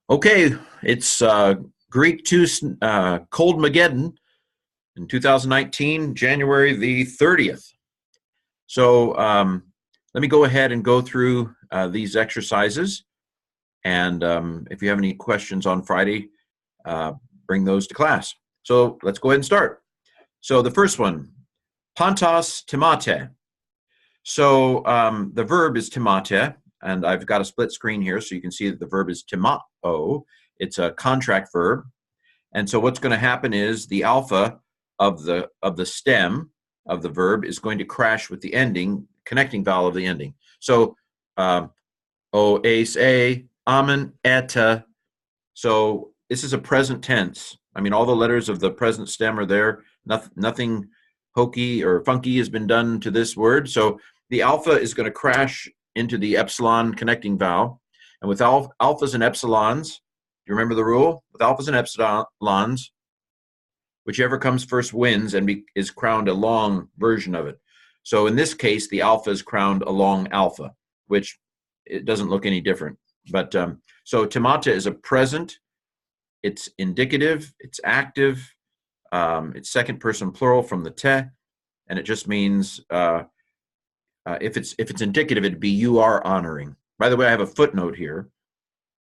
Okay, it's Greek 2 Cold Mageddon in 2019, January the 30th. So let me go ahead and go through these exercises. And if you have any questions on Friday, bring those to class. So let's go ahead and start. So the first one, pantos timate. So the verb is timate, and I've got a split screen here so you can see that the verb is timao. It's a contract verb. And so what's going to happen is the alpha of the stem of the verb is going to crash with the ending, connecting vowel of the ending. So o, ace, a, amen, eta. So this is a present tense. I mean, all the letters of the present stem are there. Nothing hokey or funky has been done to this word. So the alpha is going to crash into the epsilon connecting vowel. And with alphas and epsilons, do you remember the rule? With alphas and epsilons, whichever comes first wins and is crowned a long version of it. So in this case, the alpha is crowned a long alpha, which it doesn't look any different. But so timata is a present, it's indicative, it's active, it's second person plural from the te, and it just means if it's indicative, it'd be you are honoring. By the way, I have a footnote here.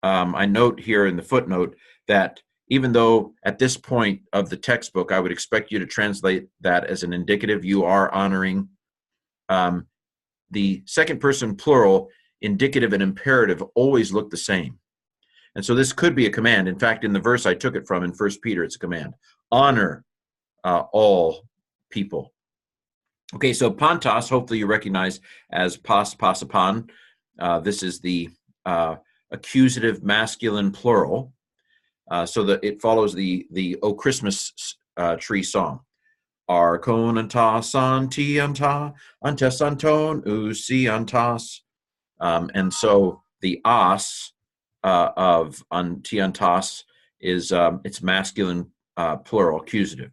I note here in the footnote that even though at this point of the textbook, I would expect you to translate that as an indicative, you are honoring, the second person plural, indicative and imperative always look the same. And so this could be a command. In fact, in the verse I took it from in 1 Peter, it's a command. Honor all people. Okay, so pantos, hopefully you recognize as pas, pasapon. This is the accusative masculine plural. So that it follows the O Christmas tree song. Arkonanta santianta antesanton usiantas. And so the as of antiantas is it's masculine plural accusative.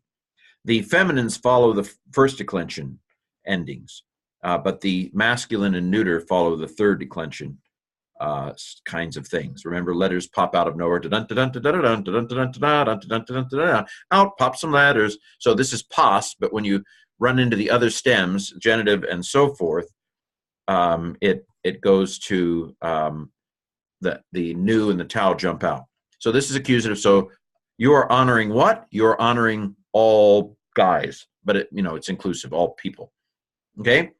The feminines follow the first declension endings, but the masculine and neuter follow the third declension kinds of things. Remember, letters pop out of nowhere. Out pop some letters. So this is pas, but when you run into the other stems, genitive and so forth, it goes to the new and the tau jump out. So this is accusative. So you are honoring what? You're honoring all guys, but it's inclusive, all people. Okay.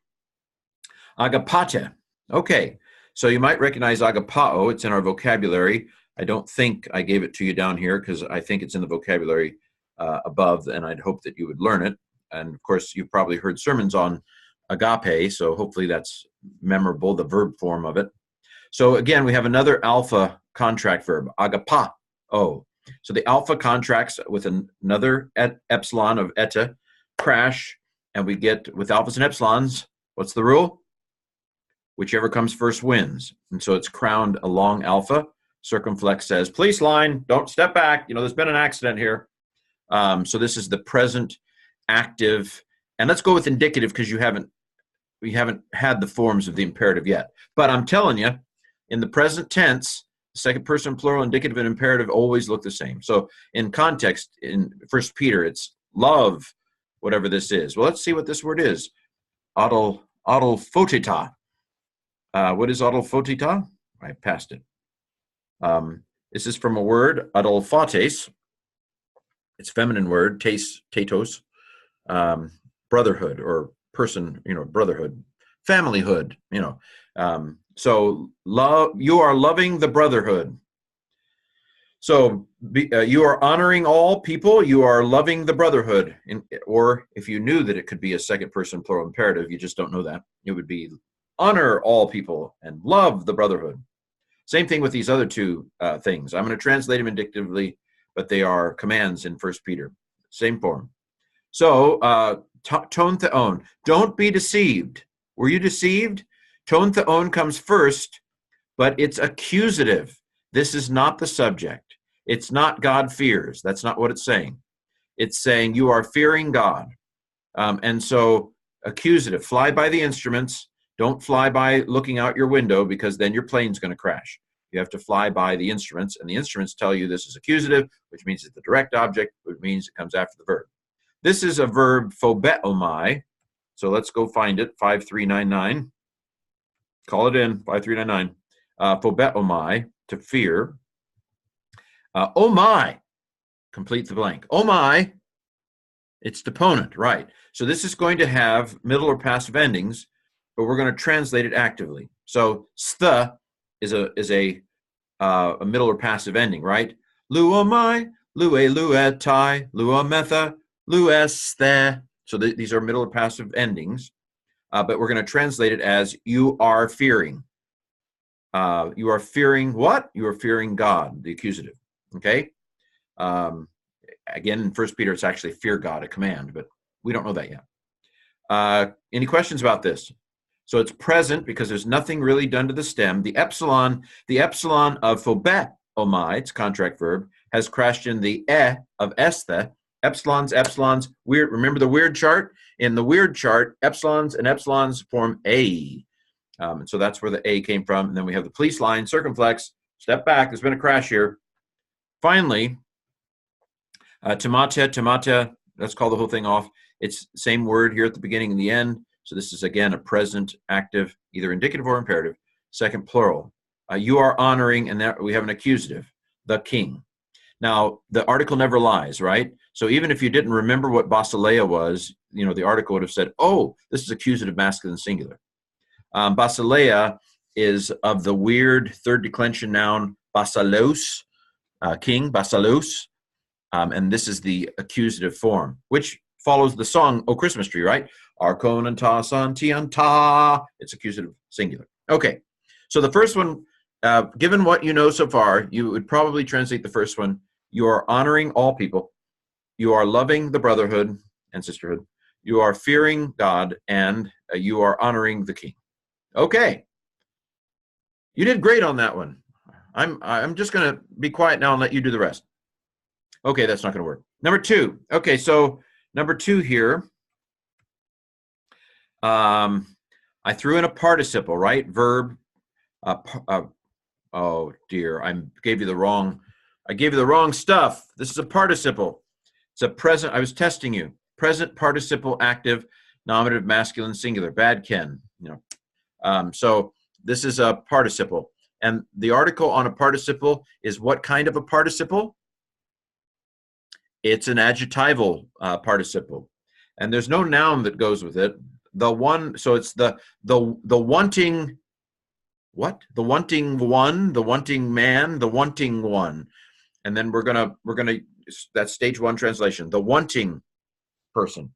Agapate. Okay. So you might recognize agapao. It's in our vocabulary. I don't think I gave it to you down here because I think it's in the vocabulary above, and I'd hope that you would learn it. And of course, you've probably heard sermons on agape, so hopefully that's memorable, the verb form of it. So again, we have another alpha contract verb, agapao. So the alpha contracts with another epsilon of eta, crash, and we get, with alphas and epsilons, what's the rule? Whichever comes first wins. And so it's crowned a long alpha. Circumflex says, police line, don't step back. There's been an accident here. So this is the present active. And let's go with indicative because we haven't had the forms of the imperative yet. But I'm telling you, in the present tense, second person plural, indicative, and imperative always look the same. So in context, in 1 Peter, it's love, whatever this is. Well, let's see what this word is. Adelphotita. What is adelphotita? I passed it. This is from a word, adelphates. It's a feminine word, tatos, brotherhood or person, brotherhood, familyhood, So love, you are loving the brotherhood. So you are honoring all people. You are loving the brotherhood. Or if you knew that it could be a second person plural imperative, you just don't know that. It would be honor all people and love the brotherhood. Same thing with these other two things. I'm going to translate them indicatively, but they are commands in 1 Peter. Same form. So ton theon. Don't be deceived. Were you deceived? Ton theon comes first, but it's accusative. This is not the subject. It's not God fears. That's not what it's saying. It's saying you are fearing God. And so accusative, fly by the instruments. Don't fly by looking out your window because then your plane's going to crash. you have to fly by the instruments, and the instruments tell you this is accusative, which means it's the direct object, which means it comes after the verb. This is a verb, phobeomai. So let's go find it, 5399. Call it in, 5399. Phobeomai, to fear. Oh my, complete the blank. Oh my, it's deponent, right. So this is going to have middle or passive endings, but we're going to translate it actively. So st is a middle or passive ending, right? Luomai, lue luetai, luometha, lueste. So these are middle or passive endings, but we're going to translate it as you are fearing. You are fearing what? You are fearing God, the accusative. Okay. Again, in 1 Peter, it's actually fear God, a command, but we don't know that yet. Any questions about this? So it's present because there's nothing really done to the stem. The epsilon of phobeomai, it's contract verb, has crashed in the of esthe. Epsilons, weird. Remember the weird chart? In the weird chart, epsilons and epsilons form a. And so that's where the a came from. And then we have the police line, circumflex, step back. There's been a crash here. Finally, tomata, let's call the whole thing off. It's the same word here at the beginning and the end. So this is, again, a present active, either indicative or imperative. Second plural. You are honoring, and that we have an accusative, the king. Now, the article never lies, right? So even if you didn't remember what basileia was, the article would have said, oh, this is accusative masculine singular. Basileia is of the weird third declension noun basilos, king, basilos. And this is the accusative form, which follows the song, O Christmas Tree, right? Arcon ta santianta. It's accusative singular. Okay, so the first one, given what you know so far, you would probably translate the first one. You are honoring all people. You are loving the brotherhood and sisterhood. You are fearing God, and you are honoring the king. Okay, you did great on that one. I'm just going to be quiet now and let you do the rest. Okay, that's not going to work. Number two. Okay, so number two here. I threw in a participle, right? Verb. Oh dear, I gave you the wrong stuff. This is a participle. It's a present. I was testing you. Present participle active nominative masculine singular. Bad Ken. So this is a participle, and the article on a participle is what kind of a participle? It's an adjectival participle, and there's no noun that goes with it. The one, so it's the wanting. What? The wanting one, the wanting man, the wanting one, and then we're gonna that's stage one translation. The wanting person,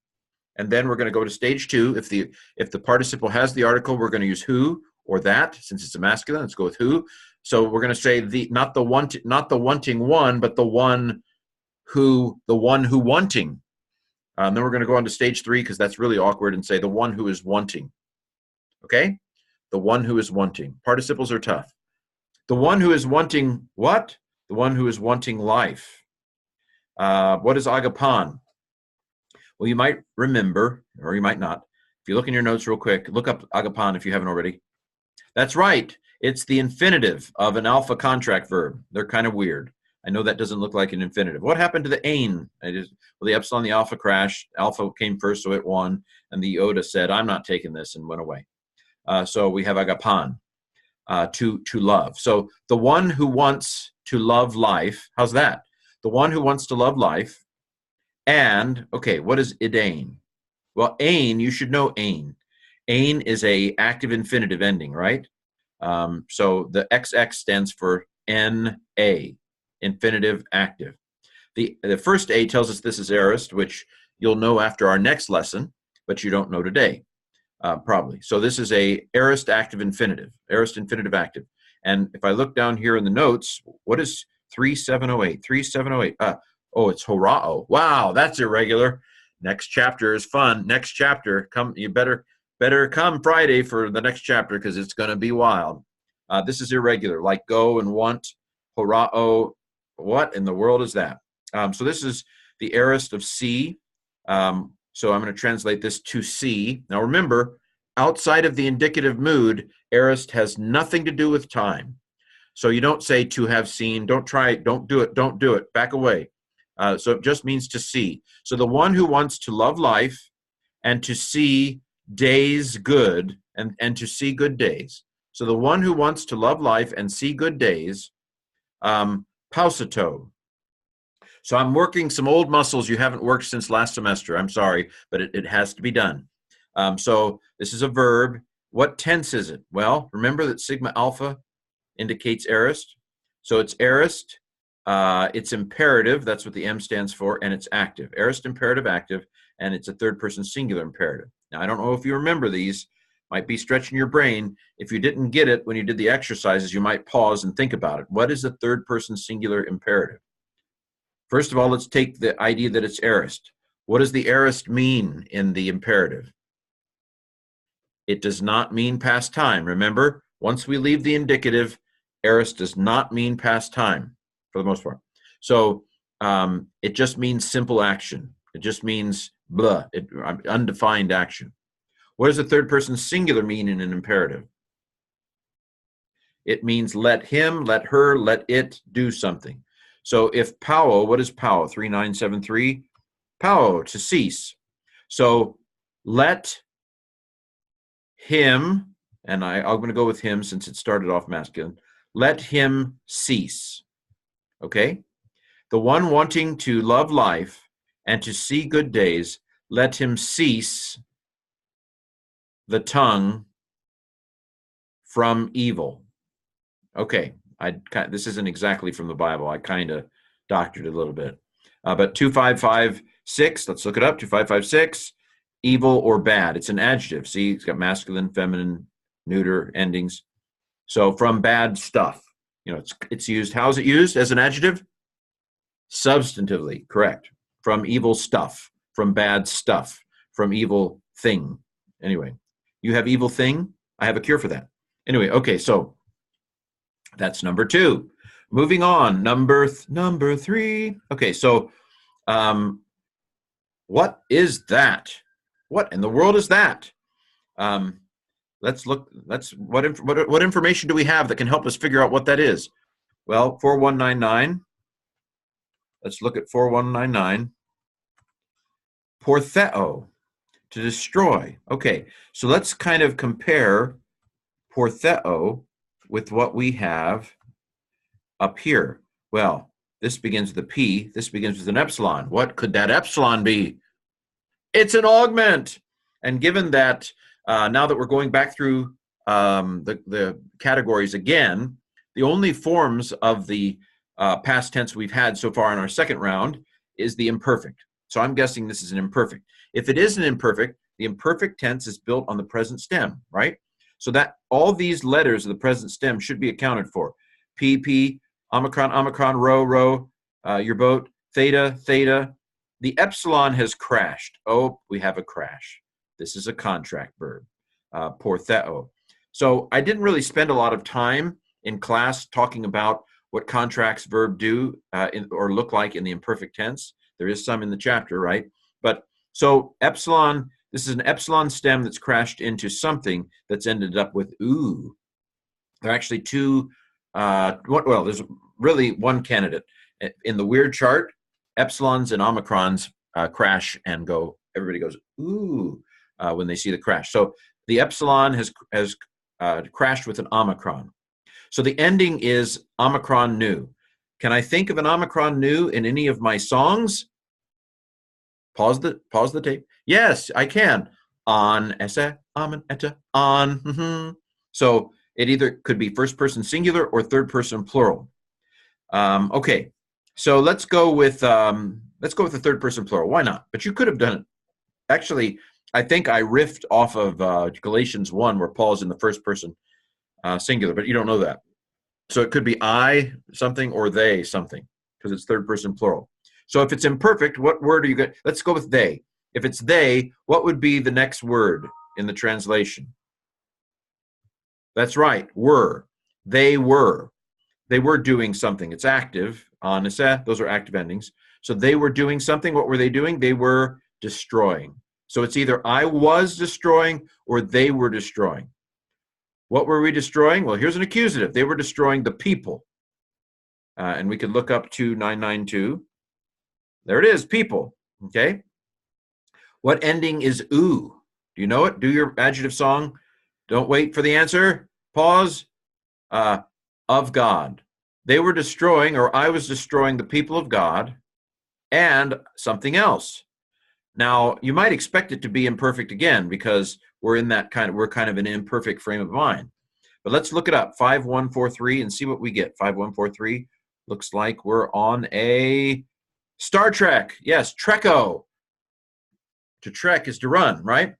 and then we're gonna go to stage two. If the participle has the article, we're gonna use who or that. Since it's a masculine, let's go with who. So we're gonna say not the wanting one, but the one who wanting. Then we're going to go on to stage three because that's really awkward and say the one who is wanting. Okay? The one who is wanting. Participles are tough. The one who is wanting what? The one who is wanting life. What is agapon? Well, you might remember, or you might not. If you look in your notes real quick, look up agapon if you haven't already. That's right. It's the infinitive of an alpha contract verb. They're kind of weird. I know that doesn't look like an infinitive. What happened to the ain? The epsilon, the alpha crashed. Alpha came first, so it won. And the iota said, I'm not taking this, and went away. So we have agapan, to love. So the one who wants to love life, how's that? The one who wants to love life. And, okay, what is idain? Well, ain, you should know ain. Ain is a active infinitive ending, right? So the XX stands for NA. Infinitive active. The first A tells us this is aorist, which you'll know after our next lesson, but you don't know today, probably. So this is a aorist active infinitive, aorist infinitive active. And if I look down here in the notes, what is 3708? 3708. Oh, it's horao. Wow, that's irregular. Next chapter is fun. Next chapter, you better come Friday for the next chapter because it's going to be wild. This is irregular, like go and want, horao. What in the world is that? So this is the aorist of C. So I'm going to translate this to C. Now remember, outside of the indicative mood, aorist has nothing to do with time. So you don't say to have seen. Don't try it. Don't do it. Don't do it. Back away. So it just means to see. So the one who wants to love life and to see days good and to see good days. So the one who wants to love life and see good days, pausato. So I'm working some old muscles you haven't worked since last semester. I'm sorry, but it has to be done. So this is a verb. What tense is it? Well, remember that sigma alpha indicates aorist. So it's aorist. It's imperative. That's what the M stands for, and it's active. Aorist, imperative, active, and it's a third-person singular imperative. Now, I don't know if you remember these. Might be stretching your brain. If you didn't get it when you did the exercises, you might pause and think about it. What is a third-person singular imperative? First of all, let's take the idea that it's aorist. What does the aorist mean in the imperative? It does not mean past time. Remember, once we leave the indicative, aorist does not mean past time for the most part. So it just means simple action. It just means blah, undefined action. What does a third person singular mean in an imperative? It means let him, let her, let it do something. So if pao, what is pao? 3973. Pao, to cease. So let him, and I'm going to go with him since it started off masculine. Let him cease. Okay? The one wanting to love life and to see good days, let him cease the tongue from evil. Okay, this isn't exactly from the Bible. I kind of doctored it a little bit. But 2556, let's look it up. 2556, evil or bad. It's an adjective. See, it's got masculine, feminine, neuter endings. So from bad stuff. You know, it's used. How is it used as an adjective? Substantively, correct. From evil stuff, from bad stuff, from evil thing. Anyway, you have evil thing. I have a cure for that. Anyway, okay, so that's number 2. Moving on, number 3. Okay, so what is that? What in the world is that? Let's look. What information do we have that can help us figure out what that is? Well, 4199. Let's look at 4199. Portheo, to destroy. Okay, so let's kind of compare portheo with what we have up here. Well, this begins with a P. This begins with an epsilon. What could that epsilon be? It's an augment. And given that now that we're going back through the categories again, the only forms of the past tense we've had so far in our second round is the imperfect. So I'm guessing this is an imperfect. If it is an imperfect, the imperfect tense is built on the present stem, right? So that all these letters of the present stem should be accounted for. P, omicron, omicron, rho, your boat, theta, theta. The epsilon has crashed. Oh, we have a crash. This is a contract verb, portheo. So I didn't really spend a lot of time in class talking about what contracts verb do or look like in the imperfect tense. There is some in the chapter, right? But so epsilon, this is an epsilon stem that's crashed into something that's ended up with ooh. There are actually two, well, there's really one candidate. In the weird chart, epsilons and omicrons crash and go, everybody goes, ooh, when they see the crash. So the epsilon has crashed with an omicron. So the ending is omicron nu. Can I think of an omicron nu in any of my songs? Pause the tape. Yes, I can. On, esse, amen, etta, on. Mm-hmm. So it either could be first person singular or third person plural. Okay, so let's go with the third person plural. Why not? But you could have done it. Actually, I think I riffed off of Galatians 1 where Paul's in the first person singular, but you don't know that. So it could be I something or they something because it's third person plural. So if it's imperfect, what word are you going to? Let's go with they. If it's they, what would be the next word in the translation? That's right, were. They were. They were doing something. It's active. Those are active endings. So they were doing something. What were they doing? They were destroying. So it's either I was destroying or they were destroying. What were we destroying? Well, here's an accusative. They were destroying the people. And we could look up to 992. There it is, people. Okay. What ending is oo? Do you know it? Do your adjective song. Don't wait for the answer. Pause. Of God. They were destroying, or I was destroying the people of God and something else. Now, you might expect it to be imperfect again because we're kind of an imperfect frame of mind. But let's look it up, 5143, and see what we get. 5143 looks like we're on a Star Trek. Yes, Trekko. To trek is to run, right?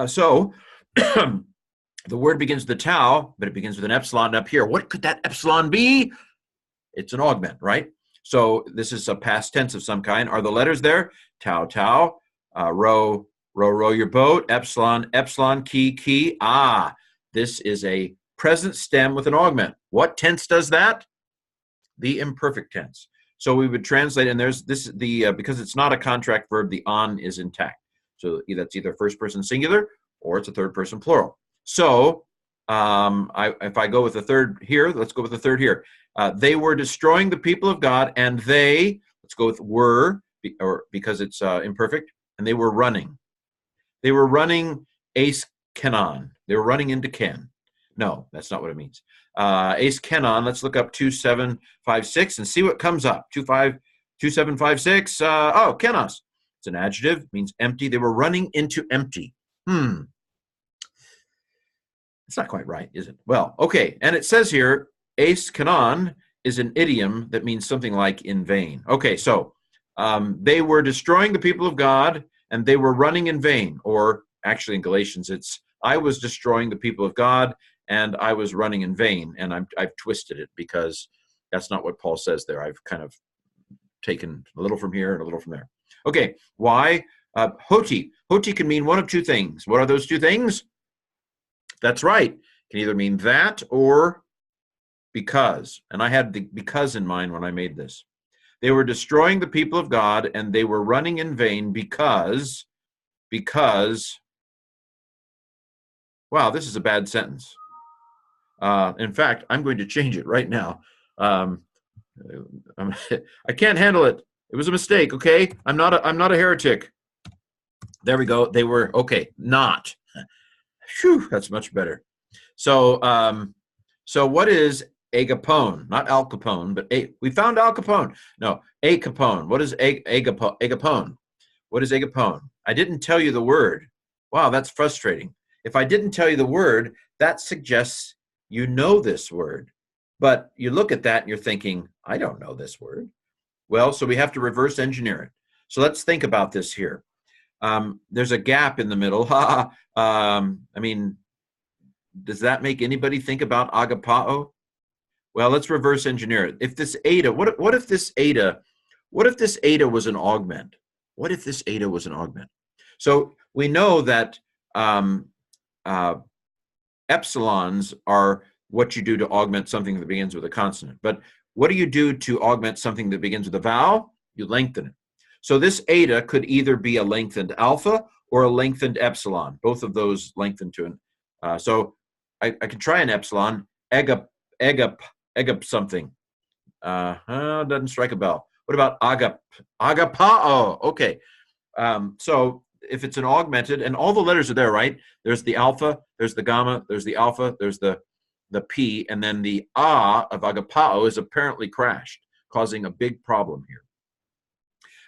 So the word begins with a tau, but it begins with an epsilon up here. What could that epsilon be? It's an augment, right? So this is a past tense of some kind. Are the letters there? Tau, tau, row, row, row your boat, epsilon, epsilon, key, key. This is a present stem with an augment. What tense does that? The imperfect tense. So we would translate, and there's this, because it's not a contract verb, the on is intact. So that's either first person singular or it's a third person plural. So if I go with the third here, let's go with the third here. They were destroying the people of God, and they, let's go with were, because it's imperfect, and they were running. They were running ace Kenon. They were running into Ken. No, that's not what it means. Ace Kenon, let's look up 2756 and see what comes up. 2756, oh, Kenos. It's an adjective, means empty. They were running into empty. It's not quite right, is it? Well, okay, and it says here, ace Kenon is an idiom that means something like in vain. Okay, so they were destroying the people of God, and they were running in vain. Or actually in Galatians, it's I was destroying the people of God, and I was running in vain. And I've twisted it because that's not what Paul says there. I've kind of taken a little from here and a little from there. Okay, why? Hoti. Hoti can mean one of two things. What are those two things? That's right. It can either mean that or because. And I had the because in mind when I made this. They were destroying the people of God, and they were running in vain because, wow, this is a bad sentence. In fact, I'm going to change it right now. I can't handle it. It was a mistake, okay? I'm not a heretic. There we go. They were, okay, not. Phew, that's much better. So, so what is agapone? Not Al Capone, but we found Al Capone. No, agapone. What is agapone? What is agapone? I didn't tell you the word. Wow, that's frustrating. If I didn't tell you the word, that suggests you know this word. But you look at that and you're thinking, I don't know this word. Well, so we have to reverse engineer it. So let's think about this here. There's a gap in the middle. I mean, does that make anybody think about agapao? Well, let's reverse engineer it. If this eta, what if this eta was an augment? What if this eta was an augment? So we know that epsilons are what you do to augment something that begins with a consonant. But what do you do to augment something that begins with a vowel? You lengthen it. So this eta could either be a lengthened alpha or a lengthened epsilon. Both of those lengthen to an. So I could try an epsilon, egap something. Doesn't strike a bell. What about agapao? Okay. So if it's an augmented, and all the letters are there, right? There's the alpha, there's the gamma, there's the alpha, there's the P, and then the A of agapao is apparently crashed, causing a big problem here.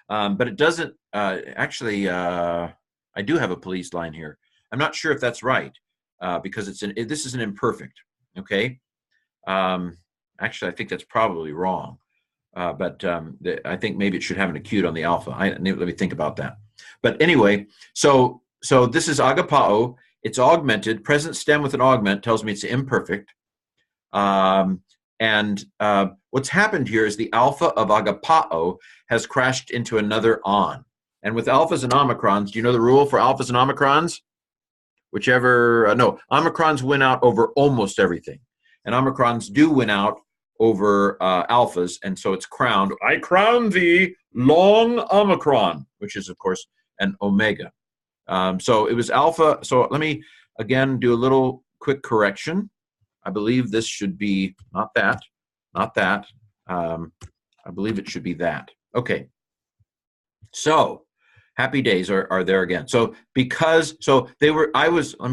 But it doesn't, actually, I do have a police line here. I'm not sure if that's right, because this is an imperfect, okay? Actually, I think that's probably wrong. But I think maybe it should have an acute on the alpha. Let me think about that. But anyway, so this is agapao. It's augmented. Present stem with an augment tells me it's imperfect. And what's happened here is the alpha of agapao has crashed into another on. And with alphas and omicrons, do you know the rule for alphas and omicrons? Omicrons win out over almost everything. And omicrons do win out over alphas, and so it's crowned. I crown thee, long omicron, which is, of course, an omega. So it was alpha. So let me, again, do a little quick correction. I believe this should be not that, not that. I believe it should be that. Okay. So happy days are there again. So let me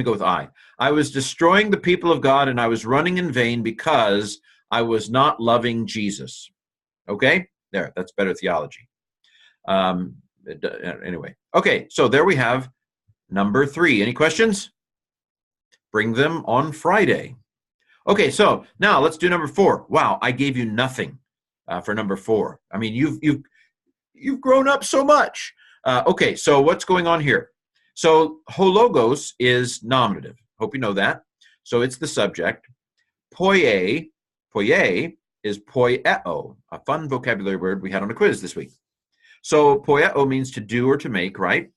go with I was destroying the people of God and I was running in vain because I was not loving Jesus. Okay, there, that's better theology. Anyway, okay, so there we have number 3. Any questions? Bring them on Friday. Okay, so now let's do number 4. Wow, I gave you nothing for number 4. I mean, you've grown up so much. Okay, so what's going on here? So hologos is nominative. Hope you know that. So it's the subject. Poie is poieo, a fun vocabulary word we had on a quiz this week. So poieo means to do or to make, right?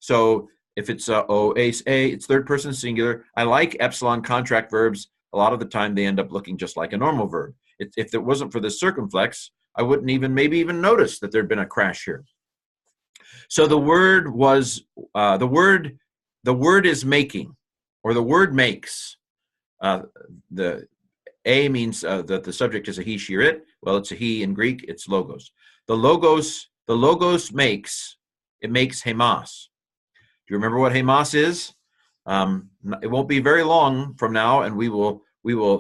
So if it's it's third person singular. I like epsilon contract verbs. A lot of the time they end up looking just like a normal verb. If it wasn't for this circumflex, I wouldn't maybe even notice that there'd been a crash here. So the word was the word is making, or the word makes. The A means that the subject is a he, she, or it. Well, it's a he in Greek. It's logos. The logos makes. It makes hemas. Do you remember what hemas is? It won't be very long from now, and we will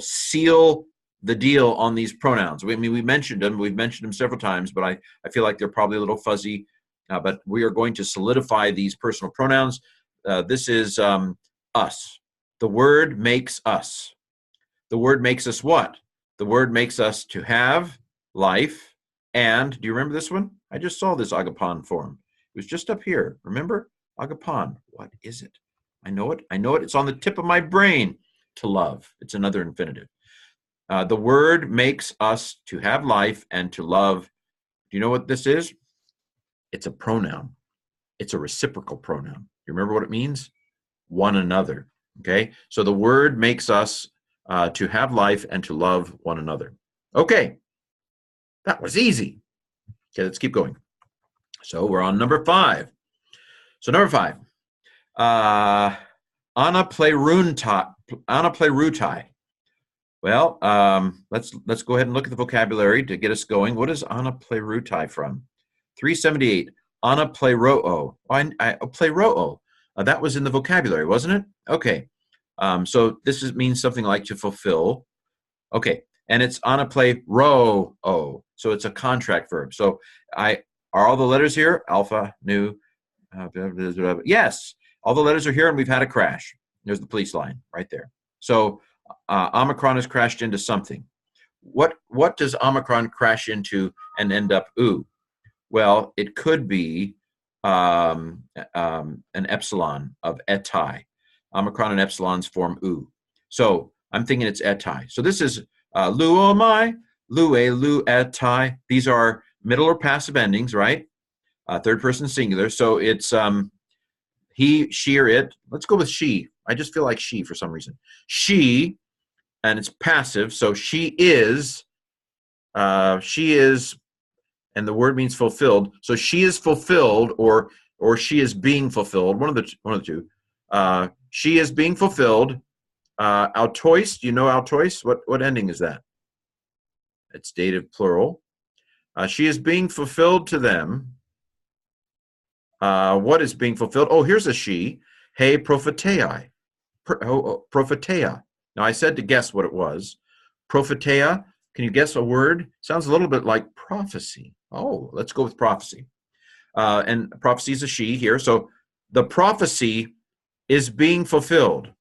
seal the deal on these pronouns. I mean, we've mentioned them several times, but I feel like they're probably a little fuzzy. But we are going to solidify these personal pronouns. This is us. The word makes us. The word makes us what? The word makes us to have life. And do you remember this one? I just saw this agapon form. It was just up here. Remember? Agapon. What is it? I know it. It's on the tip of my brain. To love. It's another infinitive. The word makes us to have life and to love. Do you know what this is? It's a pronoun. It's a reciprocal pronoun. You remember what it means? One another. Okay? So the word makes us to have life and to love one another. Okay. That was easy. Okay, let's keep going. So we're on number 5. So number 5. Anaplerutai. Well, let's go ahead and look at the vocabulary to get us going. What is anaplerutai from? 378. Anapleroo. Pleroo. That was in the vocabulary, wasn't it? Okay. So this means something like to fulfill. Okay. And it's anapleroo. So it's a contract verb. So are all the letters here? Alpha, nu. Yes. All the letters are here, and we've had a crash. There's the police line right there. So Omicron has crashed into something. What does Omicron crash into and end up oo? Well, it could be an epsilon of etai. Omicron and epsilons form oo. So I'm thinking it's etai. So this is luomai, lue, lu, etai. These are middle or passive endings, right? Third person singular. So it's he, she, or it. Let's go with she. I just feel like she for some reason. She, and it's passive. So she is, and the word means fulfilled. So she is fulfilled, or she is being fulfilled. One of the two. She is being fulfilled. Autois. Do you know autois? What ending is that? It's dative plural. She is being fulfilled to them. What is being fulfilled? Oh, here's a she. Hey, prophetei. Propheteia. Now, I said to guess what it was. Propheteia. Can you guess a word? Sounds a little bit like prophecy. Oh, let's go with prophecy. And prophecy is a she here. So the prophecy is being fulfilled.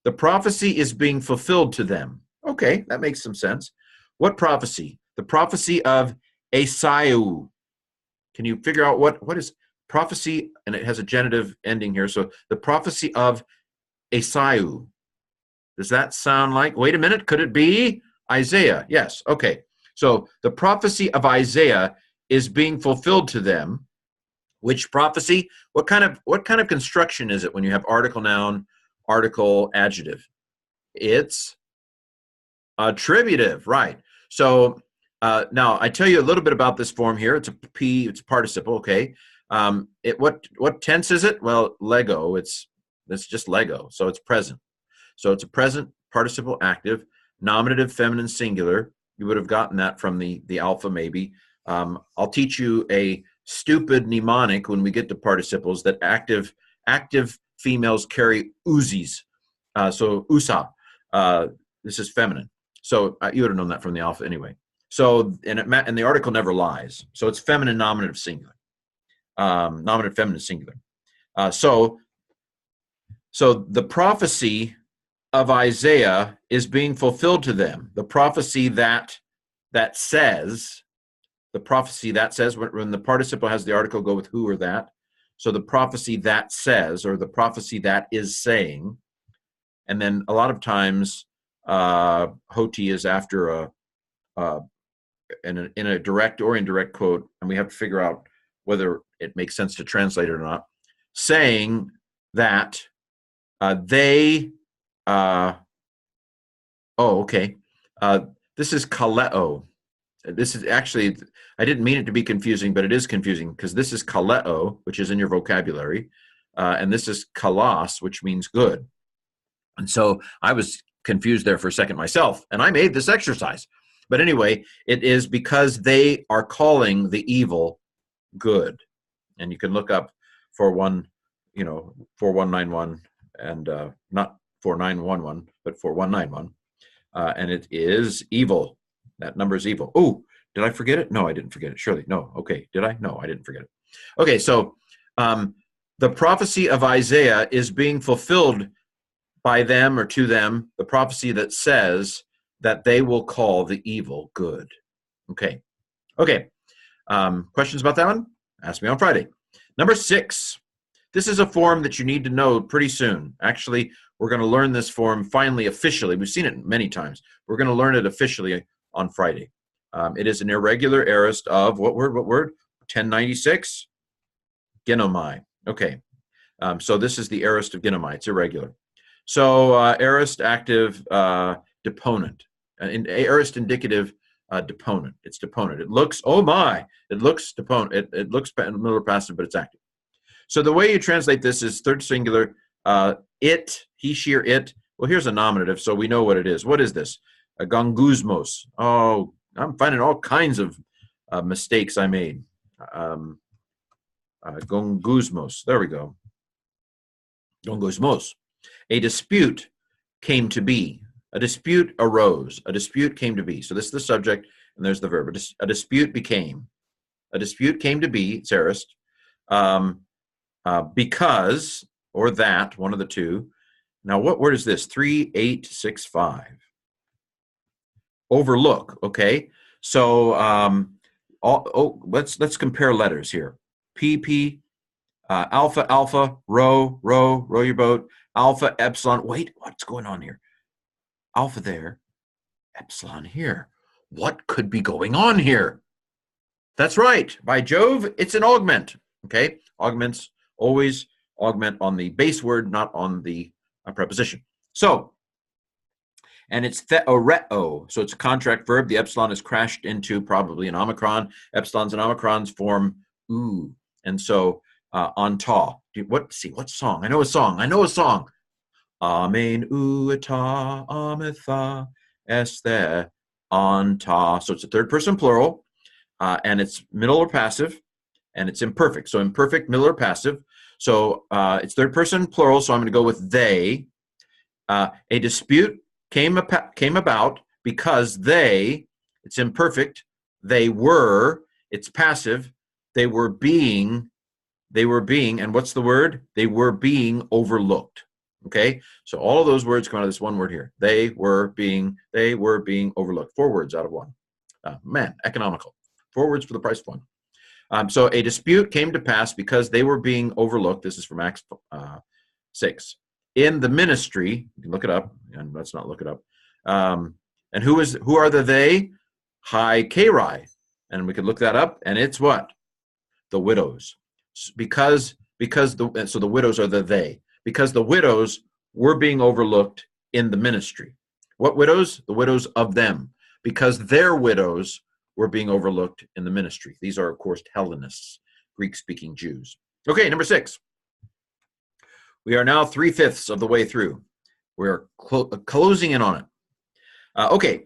The prophecy is being fulfilled to them. Okay, that makes some sense. What prophecy? The prophecy of Esau. Can you figure out what is prophecy? And it has a genitive ending here. So the prophecy of Esau. Does that sound like, wait a minute, could it be Isaiah? Yes, okay. So the prophecy of Isaiah is being fulfilled to them. Which prophecy? What kind of construction is it when you have article, noun, article, adjective? It's attributive, right? So now I tell you a little bit about this form here. It's a P, it's a participle, okay. What tense is it? Well, Lego, it's just Lego, so it's present. So it's a present participle active, nominative feminine singular. You would have gotten that from the alpha maybe. I'll teach you a stupid mnemonic when we get to participles that active females carry Uzis. So usa, this is feminine. So you would have known that from the alpha anyway. So, and the article never lies. So it's feminine nominative singular, nominative feminine singular. So the prophecy of Isaiah is being fulfilled to them. The prophecy that says, when the participle has the article, go with who or that. So the prophecy that says, or the prophecy that is saying, and then a lot of times hoti is after in a direct or indirect quote, and we have to figure out whether it makes sense to translate it or not, saying that this is kaleo. This is actually, I didn't mean it to be confusing, but it is confusing because this is kaleo, which is in your vocabulary, and this is kalos, which means good. And so I was confused there for a second myself, and I made this exercise. But anyway, it is because they are calling the evil good. And you can look up 4191 and not 4911, but 4191. And it is evil. That number is evil. Oh, did I forget it? No, I didn't forget it. Surely. No. Okay. Did I? No, I didn't forget it. Okay. So the prophecy of Isaiah is being fulfilled by them or to them, the prophecy that says that they will call the evil good. Okay. Okay. Questions about that one? Ask me on Friday. Number 6. This is a form that you need to know pretty soon. Actually, we're going to learn this form finally officially. We've seen it many times. We're going to learn it officially on Friday. It is an irregular aorist of what word? 1096? Ginomai. Okay. So this is the aorist of ginomai. It's irregular. So aorist active deponent. Aorist indicative deponent. It's deponent. It looks, oh my, it looks deponent. It looks middle passive, but it's active. So the way you translate this is third singular, it, he, she, or it. Well, here's a nominative, so we know what it is. What is this? A gongusmos. Oh, I'm finding all kinds of mistakes I made. Gongusmos. There we go. Gongusmos. A dispute came to be. A dispute arose. A dispute came to be. So this is the subject, and there's the verb. A dispute became. A dispute came to be. It's aorist. Because, or that, one of the two. Now, what word is this? 3865. Overlook. Okay. So let's compare letters here. PP, alpha, alpha, row your boat. Alpha, epsilon. Wait, what's going on here? Alpha there, epsilon here. What could be going on here? That's right. By Jove, it's an augment. Okay. Augments always augment on the base word, not on the preposition. So, and it's theoreo. So it's a contract verb. The epsilon is crashed into probably an omicron. Epsilons and omicrons form oo. And so on ta. What song? I know a song. Amen ueta ametha esther on ta. So it's a third person plural, and it's middle or passive, and it's imperfect. So imperfect, middle or passive. So it's third person plural, so I'm going to go with they. A dispute came about because they, it's imperfect, they were, it's passive, they were being, and what's the word? They were being overlooked. Okay, so all of those words come out of this one word here. They were being overlooked. 4 words out of 1. Man, economical. 4 words for the price of 1. So a dispute came to pass because they were being overlooked. This is from Acts 6. In the ministry, you can look it up, and let's not look it up. And who are the they? Hai Karai. And we could look that up, and it's what? The widows. Because the widows are the they. Because the widows were being overlooked in the ministry. What widows? The widows of them. Because their widows were being overlooked in the ministry. These are, of course, Hellenists, Greek-speaking Jews. Okay, number 6. We are now 3/5 of the way through. We're closing in on it. Okay,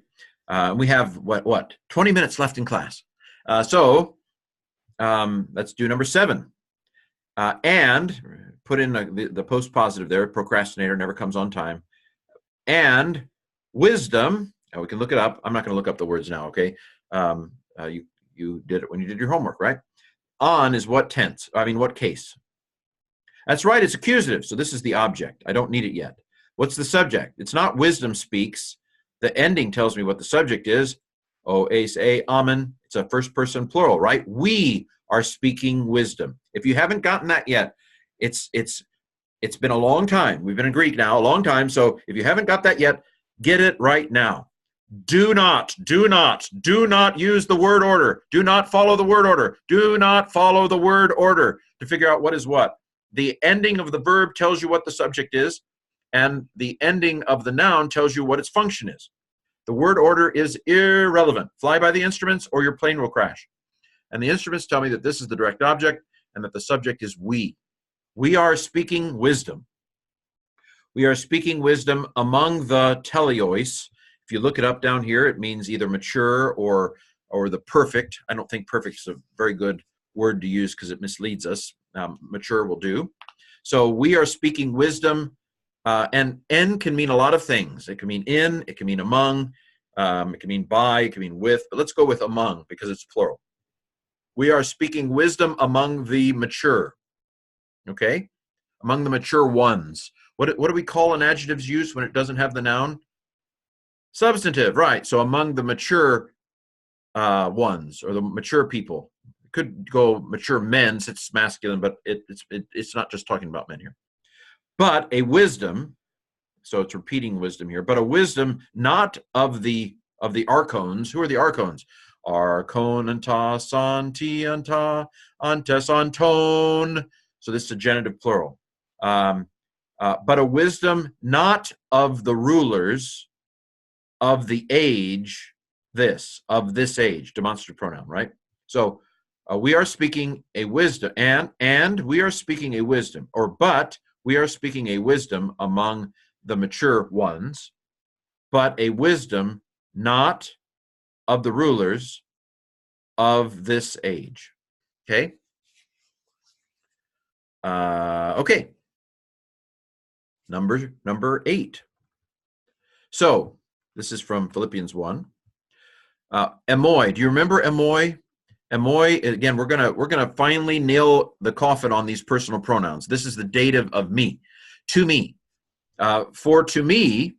we have what 20 minutes left in class. So let's do number 7. And put in the post positive there. Procrastinator never comes on time. And wisdom. And we can look it up. I'm not going to look up the words now. Okay. You did it when you did your homework, right? On is what tense? I mean, what case? That's right. It's accusative. So this is the object. I don't need it yet. What's the subject? It's not wisdom speaks. The ending tells me what the subject is. O, ace, a, amen. It's a first person plural, right? We are speaking wisdom. If you haven't gotten that yet, it's been a long time. We've been in Greek now a long time. So if you haven't got that yet, get it right now. Do not use the word order. Do not follow the word order. Do not follow the word order to figure out what is what. The ending of the verb tells you what the subject is, and the ending of the noun tells you what its function is. The word order is irrelevant. Fly by the instruments or your plane will crash. And the instruments tell me that this is the direct object and that the subject is we. We are speaking wisdom. We are speaking wisdom among the teleois. If you look it up down here, it means either mature or the perfect. I don't think perfect is a very good word to use because it misleads us. Mature will do. So we are speaking wisdom, and N can mean a lot of things. It can mean in, it can mean among, it can mean by, it can mean with, but let's go with among because it's plural. We are speaking wisdom among the mature, okay? Among the mature ones. What do we call an adjective's use when it doesn't have the noun? Substantive, right. So among the mature ones or the mature people. It could go mature men, since it's masculine, but it's not just talking about men here. But a wisdom, so it's repeating wisdom here, but a wisdom not of the archons. Who are the archons? Archonanta, santianta, antes, anton. So this is a genitive plural. But a wisdom not of the rulers of the age, of this age, demonstrative pronoun, right? So we are speaking a wisdom, and we are speaking a wisdom, but we are speaking a wisdom among the mature ones, but a wisdom not of the rulers of this age. Okay? Okay. Number 8. So this is from Philippians 1. Emoi. Do you remember emoi? Emoi, again, we're gonna finally nail the coffin on these personal pronouns. This is the dative of me. To me. For to me,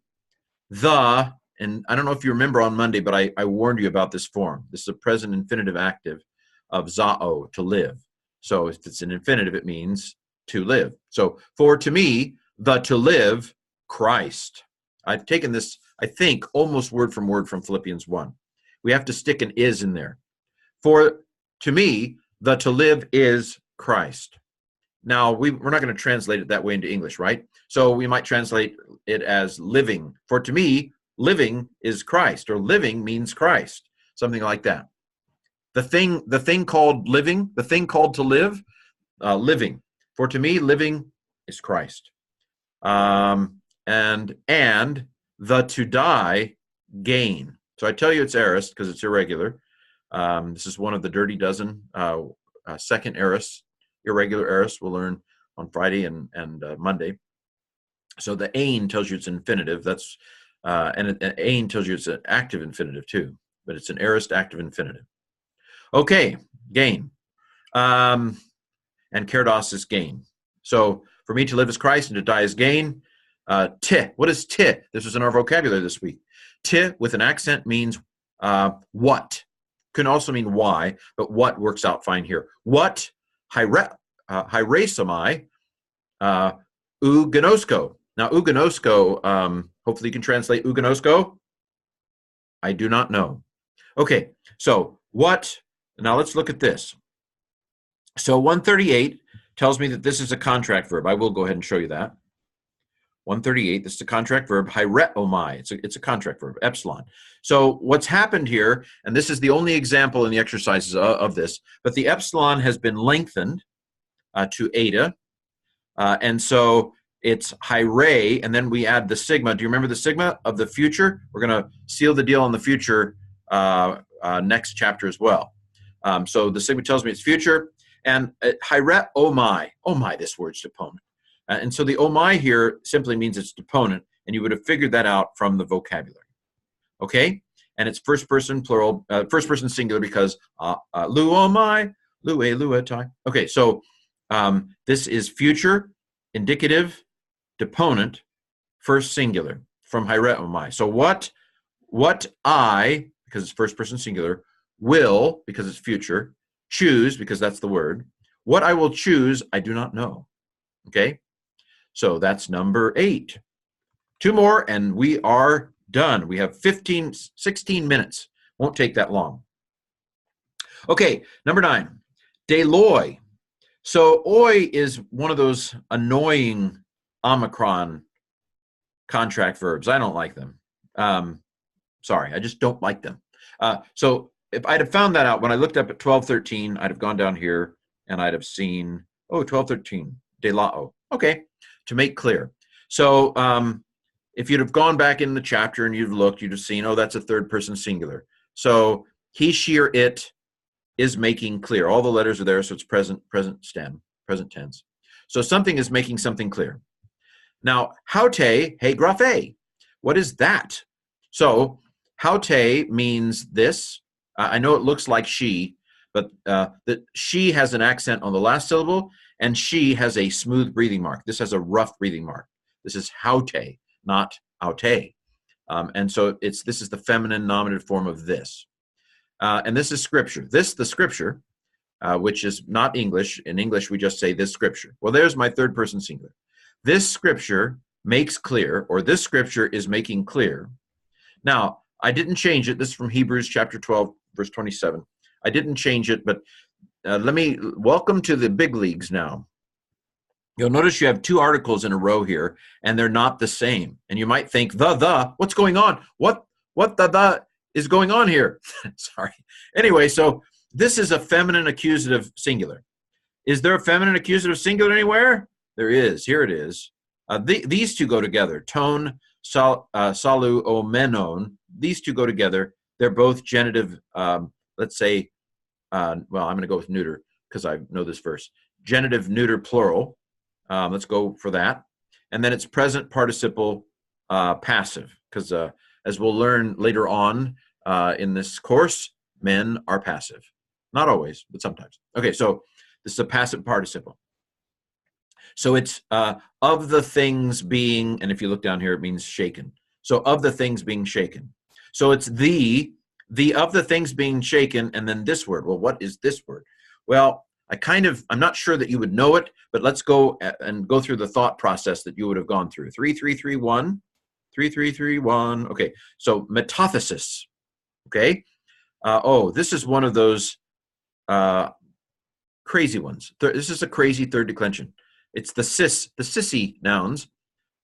and I don't know if you remember on Monday, but I warned you about this form. This is a present infinitive active of zao, to live. So if it's an infinitive, it means to live. So for to me, to live, Christ. I've taken this, I think, almost word from word from Philippians 1. We have to stick an is in there. For to me, to live is Christ. Now, we're not going to translate it that way into English, right? So we might translate it as living. For to me, living is Christ, or living means Christ, something like that. The thing called living, the thing called to live, living. For to me, living is Christ. And the to die, gain. So I tell you it's aorist because it's irregular. This is one of the dirty dozen second aorist, irregular aorist we'll learn on Friday and Monday. So the ain tells you it's infinitive. That's and an ain tells you it's an active infinitive too, but it's an aorist active infinitive. Okay, gain. And kerdos is gain. So for me to live is Christ and to die is gain. Ti. What is ti? This was in our vocabulary this week. Ti with an accent means what. Can also mean why, but what works out fine here. What? Hyresamai. Ugnosko. Now, ugnosko, hopefully you can translate ugnosko. I do not know. Okay, so what? Now let's look at this. So 138 tells me that this is a contract verb. I will go ahead and show you that. 138, this is a contract verb. Hyreomai, it's a contract verb, epsilon. So what's happened here, and this is the only example in the exercises of this, but the epsilon has been lengthened to eta. And so it's hyre, and then we add the sigma. Do you remember the sigma of the future? We're going to seal the deal on the future next chapter as well. So the sigma tells me it's future. And hyre, oh my, this word's deponent. And so the oh my here simply means it's deponent, and you would have figured that out from the vocabulary. Okay? And it's first person plural, first person singular because lu oh my, lu e lu etai. Okay, so this is future, indicative, deponent, first singular from hyre oh my. So what I, because it's first person singular, will, because it's future, choose, because that's the word. What I will choose, I do not know. Okay? So that's number 8. 2 more and we are done. We have 16 minutes. Won't take that long. Okay, number 9. Deloy. So oi is one of those annoying Omicron contract verbs. I don't like them. Sorry, I just don't like them. So if I'd have found that out when I looked up at 12:13, I'd have gone down here and I'd have seen, 12:13, delao. Okay, to make clear. So if you'd have gone back in the chapter and you've looked, you'd have seen, that's a third person singular. So he, she, or it is making clear. All the letters are there, so it's present tense. So something is making something clear. Now, haute, he grafe. What is that? So haute means this. I know it looks like she, but that she has an accent on the last syllable, and she has a smooth breathing mark. This has a rough breathing mark. This is haute, not aute. And so this is the feminine nominative form of this. And this is scripture. The scripture, which is not English. In English, we just say this scripture. Well, there's my third person singular. This scripture makes clear, or this scripture is making clear. Now, I didn't change it. This is from Hebrews chapter 12, verse 27. I didn't change it, but welcome to the big leagues now. You'll notice you have 2 articles in a row here, and they're not the same. And you might think, what's going on? What the is going on here? Sorry. Anyway, so this is a feminine accusative singular. Is there a feminine accusative singular anywhere? There is. Here it is. These 2 go together. Tone, salu, o, menon. These 2 go together. They're both genitive, let's say, I'm going to go with neuter because I know this verse. Genitive, neuter, plural. Let's go for that. And then it's present participle passive, because as we'll learn later on in this course, men are passive. Not always, but sometimes. Okay, so this is a passive participle. So it's of the things being, and if you look down here, it means shaken. So of the things being shaken. So it's the of the things being shaken, and then this word. Well, what is this word? Well, I'm not sure that you would know it, but let's go through the thought process that you would have gone through. 3331, 3331. Okay, so metathesis. Okay. This is one of those crazy ones. This is a crazy third declension. It's the sissy nouns.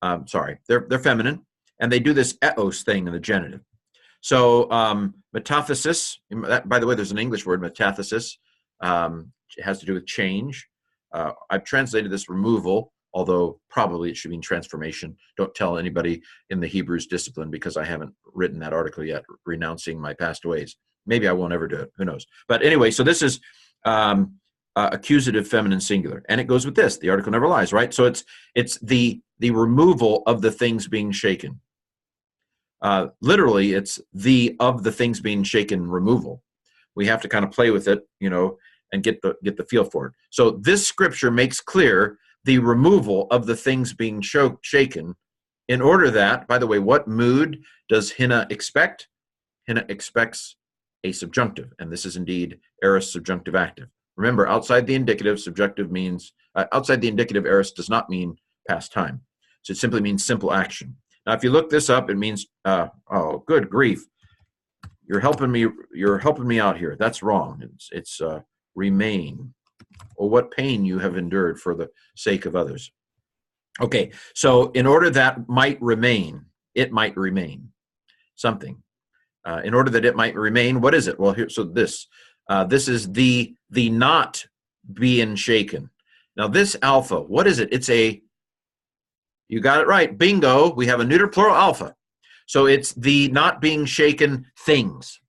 They're feminine, and they do this eos thing in the genitive. So metathesis, by the way, there's an English word, metathesis. It has to do with change. I've translated this removal, although probably it should mean transformation. Don't tell anybody in the Hebrews discipline, because I haven't written that article yet, renouncing my past ways. Maybe I won't ever do it. Who knows? But anyway, so this is accusative feminine singular, and it goes with this. The article never lies, right? So it's the removal of the things being shaken. Literally, it's the of the things being shaken removal. We have to kind of play with it, and get the feel for it. So this scripture makes clear the removal of the things being shaken, in order that, by the way, what mood does Hina expect? Hina expects a subjunctive, and this is indeed aorist subjunctive active. Remember, outside the indicative, subjunctive means, outside the indicative, aorist does not mean past time. So it simply means simple action. Now, if you look this up, it means, good grief. You're helping me out here. That's wrong. It's remain. Or what pain you have endured for the sake of others. Okay, so in order that might remain, it might remain something. In order that it might remain, what is it? Well, here, so this is the not being shaken. Now this alpha, what is it? It's a You got it right. Bingo. We have a neuter plural alpha. So it's the not being shaken things.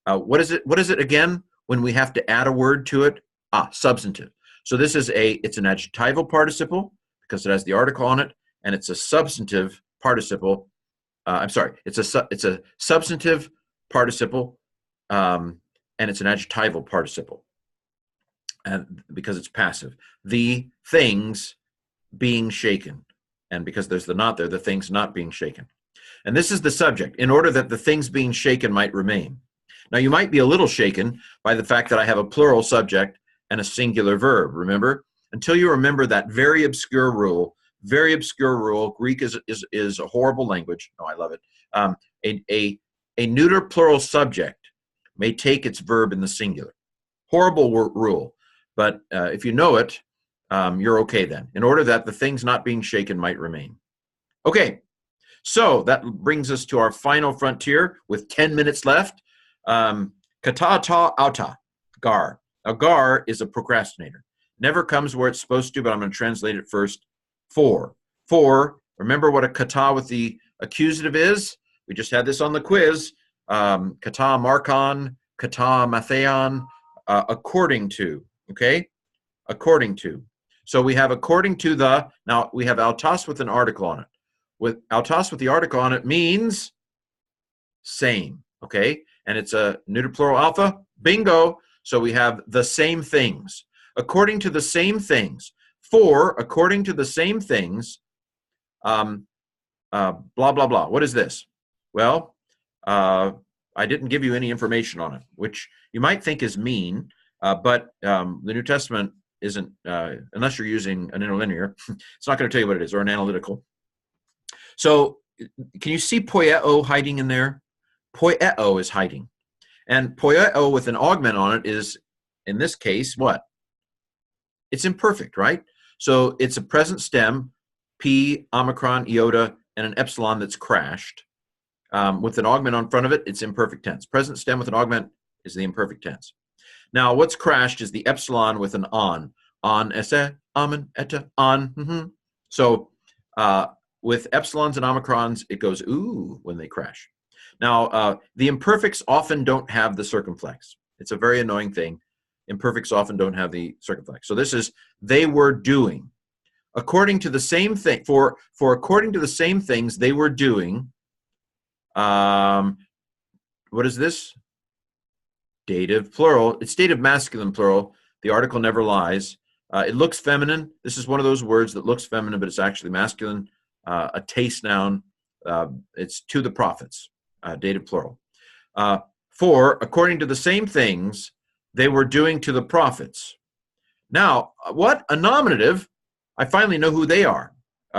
What is it? What is it again when we have to add a word to it? Substantive. So this is it's an adjectival participle because it has the article on it, and it's a substantive participle. I'm sorry, it's a substantive participle, and it's an adjectival participle, and because it's passive. The things being shaken, and because there's the not there, the things not being shaken. And this is the subject, in order that the things being shaken might remain. Now, you might be a little shaken by the fact that I have a plural subject and a singular verb, remember? Until you remember that very obscure rule, Greek is a horrible language. No, I love it. A neuter plural subject may take its verb in the singular. Horrible rule, but if you know it, you're okay then, in order that the things not being shaken might remain. Okay, so that brings us to our final frontier with 10 minutes left. Kata ta auta, gar. Now, gar is a procrastinator. Never comes where it's supposed to, but I'm going to translate it first. For. Remember what a kata with the accusative is? We just had this on the quiz. Kata markon, kata matheon, according to, okay? According to. So we have according to the, now we have autos with an article on it. With autos with the article on it means same, okay? And it's a neuter plural alpha, bingo. So we have the same things. According to the same things. For, according to the same things, blah, blah, blah. What is this? Well, I didn't give you any information on it, which you might think is mean, but the New Testament isn't, unless you're using an interlinear, it's not going to tell you what it is, or an analytical. So can you see poieo hiding in there? Poieo is hiding. And poieo with an augment on it is, in this case, what? It's imperfect, right? So it's a present stem, P, omicron, iota, and an epsilon that's crashed. With an augment on front of it, it's imperfect tense. Present stem with an augment is the imperfect tense. Now, what's crashed is the epsilon with an on. On, esse, amen, etta, on. So with epsilons and omicrons, it goes ooh when they crash. Now, the imperfects often don't have the circumflex. It's a very annoying thing. Imperfects often don't have the circumflex. So this is, they were doing. According to the same thing, for according to the same things they were doing, what is this? Dative plural. It's dative masculine plural. The article never lies. It looks feminine. This is one of those words that looks feminine, but it's actually masculine. A taste noun. It's to the prophets. Dative plural. For, according to the same things they were doing to the prophets. Now, what? A nominative. I finally know who they are,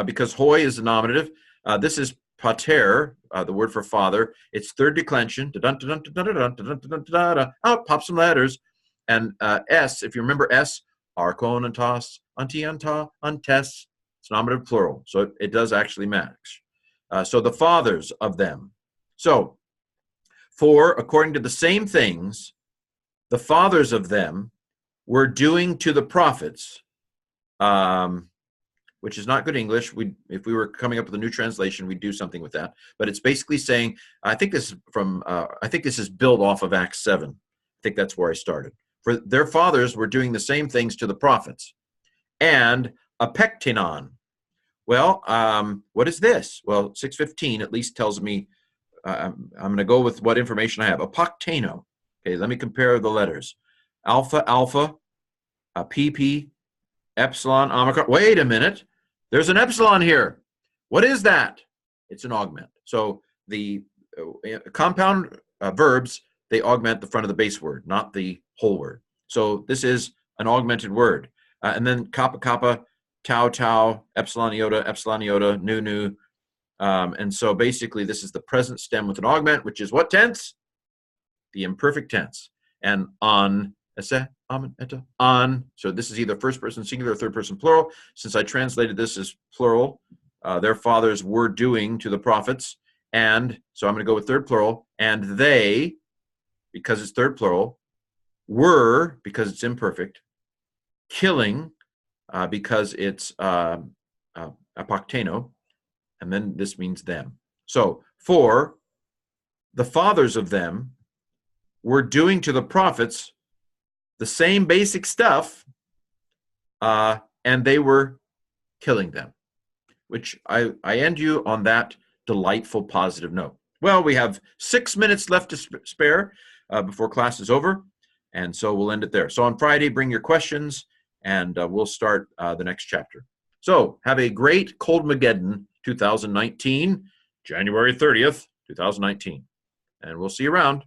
because hoi is a nominative. This is pater, the word for father. It's third declension. Out pop some letters. And s, if you remember s, archon, antos, anti, anta, antes. It's nominative plural, so it does actually match. So the fathers of them. So, for according to the same things, the fathers of them were doing to the prophets, which is not good English. If we were coming up with a new translation, we'd do something with that. But it's basically saying, I think this is built off of Acts 7. I think that's where I started. For their fathers were doing the same things to the prophets. And apektenon. Well, what is this? Well, 6:15 at least tells me, I'm going to go with what information I have. Apokteno. Okay, let me compare the letters. Alpha, alpha, PP, epsilon, omicron. Wait a minute. There's an epsilon here. What is that? It's an augment. So the compound verbs, they augment the front of the base word, not the whole word. So this is an augmented word. And then kappa, kappa, tau, tau, epsilon, iota, nu, nu. And so basically this is the present stem with an augment, which is what tense? The imperfect tense. And on, esse, amen, etta, on. So this is either first person singular or third person plural. Since I translated this as plural, their fathers were doing to the prophets. And so I'm going to go with third plural. And they, because it's third plural, were, because it's imperfect, killing, because it's apokteno, and then this means them. So, for the fathers of them were doing to the prophets the same basic stuff, and they were killing them. Which I end you on that delightful positive note. Well, we have 6 minutes left to spare before class is over, and so we'll end it there. So on Friday, bring your questions, and we'll start the next chapter. So have a great Cold-mageddon 2019, January 30th, 2019, and we'll see you around.